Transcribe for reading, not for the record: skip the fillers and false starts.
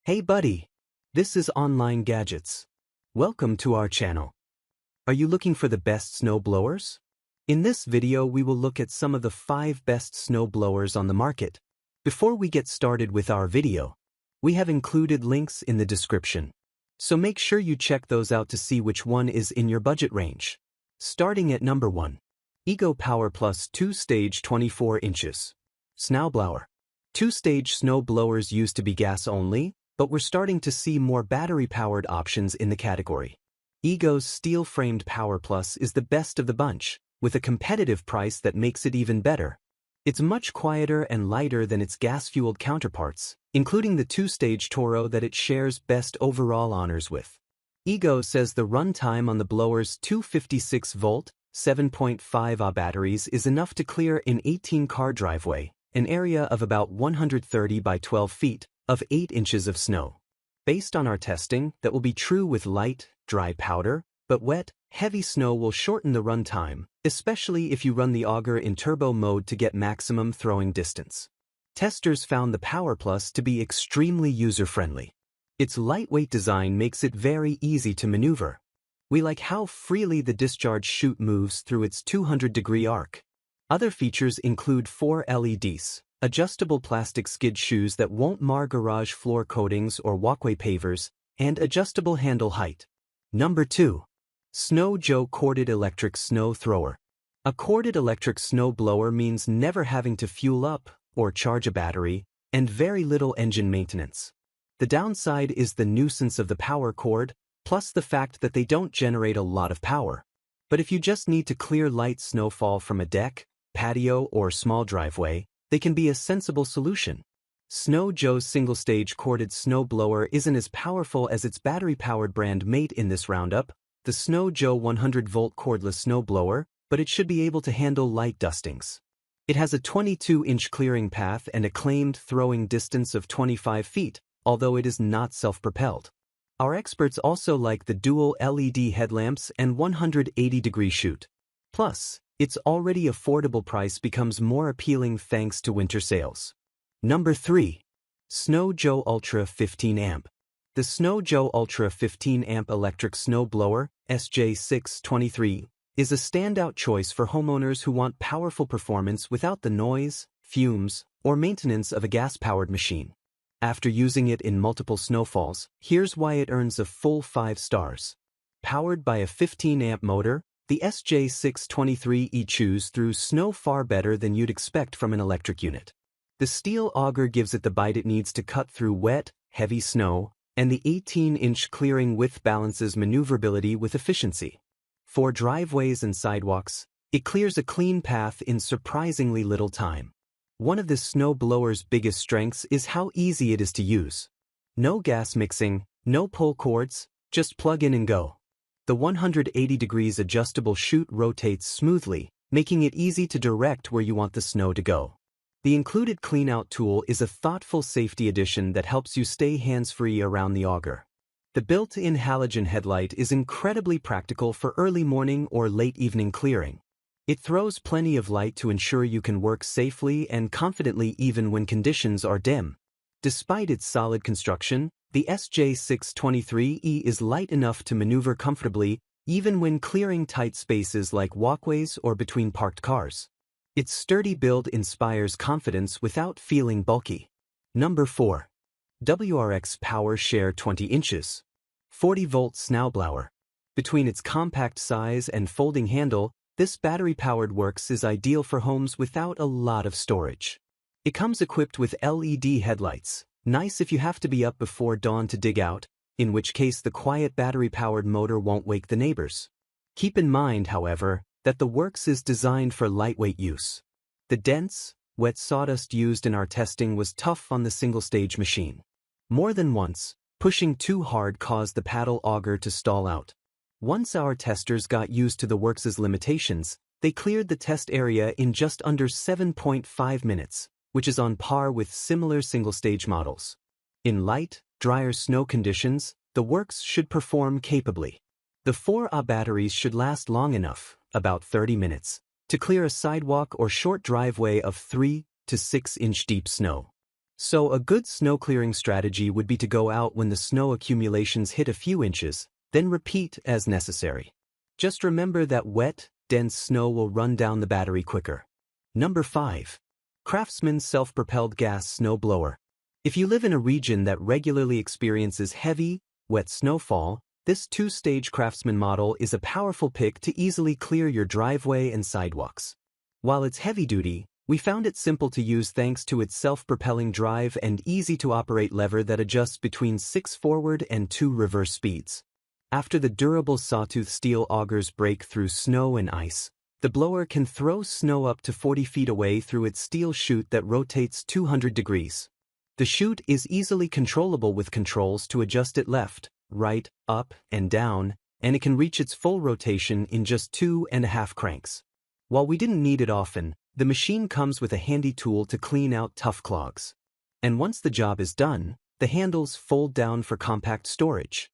Hey buddy! This is Online Gadgets. Welcome to our channel. Are you looking for the best snow blowers? In this video we will look at some of the 5 best snow blowers on the market. Before we get started with our video, we have included links in the description. So make sure you check those out to see which one is in your budget range. Starting at number 1. Ego Power Plus 2-Stage 24 inches. Snowblower. 2-stage snow blowers used to be gas only, but we're starting to see more battery-powered options in the category. Ego's steel-framed Power Plus is the best of the bunch, with a competitive price that makes it even better. It's much quieter and lighter than its gas-fueled counterparts, including the 2-stage Toro that it shares best overall honors with. Ego says the runtime on the blower's 256-volt, 7.5 Ah batteries is enough to clear an 18-car driveway, an area of about 130 by 12 feet, of 8 inches of snow. Based on our testing, that will be true with light, dry powder, but wet, heavy snow will shorten the runtime, especially if you run the auger in turbo mode to get maximum throwing distance. Testers found the Power Plus to be extremely user-friendly. Its lightweight design makes it very easy to maneuver. We like how freely the discharge chute moves through its 200-degree arc. Other features include 4 LEDs, adjustable plastic skid shoes that won't mar garage floor coatings or walkway pavers, and adjustable handle height. Number 2. Snow Joe Corded Electric Snow Thrower. A corded electric snow blower means never having to fuel up or charge a battery, and very little engine maintenance. The downside is the nuisance of the power cord, plus the fact that they don't generate a lot of power. But if you just need to clear light snowfall from a deck, patio, or small driveway, they can be a sensible solution. Snow Joe's single-stage corded snow blower isn't as powerful as its battery-powered brand mate in this roundup, the Snow Joe 100-volt cordless snow blower, but it should be able to handle light dustings. It has a 22-inch clearing path and a claimed throwing distance of 25 feet, although it is not self-propelled. Our experts also like the dual LED headlamps and 180-degree chute. Plus, its already affordable price becomes more appealing thanks to winter sales. Number 3. Snow Joe Ultra 15 Amp. The Snow Joe Ultra 15 Amp Electric Snow Blower, SJ623, is a standout choice for homeowners who want powerful performance without the noise, fumes, or maintenance of a gas-powered machine. After using it in multiple snowfalls, here's why it earns a full 5 stars. Powered by a 15-amp motor, the SJ623E chews through snow far better than you'd expect from an electric unit. The steel auger gives it the bite it needs to cut through wet, heavy snow, and the 18-inch clearing width balances maneuverability with efficiency. For driveways and sidewalks, it clears a clean path in surprisingly little time. One of the snow blower's biggest strengths is how easy it is to use. No gas mixing, no pull cords, just plug in and go. The 180 degrees adjustable chute rotates smoothly, making it easy to direct where you want the snow to go. The included cleanout tool is a thoughtful safety addition that helps you stay hands-free around the auger. The built-in halogen headlight is incredibly practical for early morning or late evening clearing. It throws plenty of light to ensure you can work safely and confidently even when conditions are dim. Despite its solid construction, the SJ623E is light enough to maneuver comfortably even when clearing tight spaces like walkways or between parked cars. Its sturdy build inspires confidence without feeling bulky. Number 4. WORX Power Share 20 inches. 40-volt Snowblower. Between its compact size and folding handle, this battery-powered WORX is ideal for homes without a lot of storage. It comes equipped with LED headlights, nice if you have to be up before dawn to dig out, in which case the quiet battery-powered motor won't wake the neighbors. Keep in mind, however, that the WORX is designed for lightweight use. The dense, wet sawdust used in our testing was tough on the single-stage machine. More than once, pushing too hard caused the paddle auger to stall out. Once our testers got used to the WORX's limitations, they cleared the test area in just under 7.5 minutes, which is on par with similar single-stage models. In light, drier snow conditions, the WORX should perform capably. The 4Ah batteries should last long enough, about 30 minutes, to clear a sidewalk or short driveway of 3 to 6 inch deep snow. So a good snow clearing strategy would be to go out when the snow accumulations hit a few inches, then repeat as necessary. Just remember that wet, dense snow will run down the battery quicker. Number 5. CRAFTSMAN Self-propelled Gas Snowblower. If you live in a region that regularly experiences heavy, wet snowfall, this 2-stage CRAFTSMAN model is a powerful pick to easily clear your driveway and sidewalks. While it's heavy-duty, we found it simple to use thanks to its self-propelling drive and easy-to-operate lever that adjusts between 6 forward and 2 reverse speeds. After the durable sawtooth steel augers break through snow and ice, the blower can throw snow up to 40 feet away through its steel chute that rotates 200 degrees. The chute is easily controllable with controls to adjust it left, right, up, and down, and it can reach its full rotation in just 2.5 cranks. While we didn't need it often, the machine comes with a handy tool to clean out tough clogs. And once the job is done, the handles fold down for compact storage.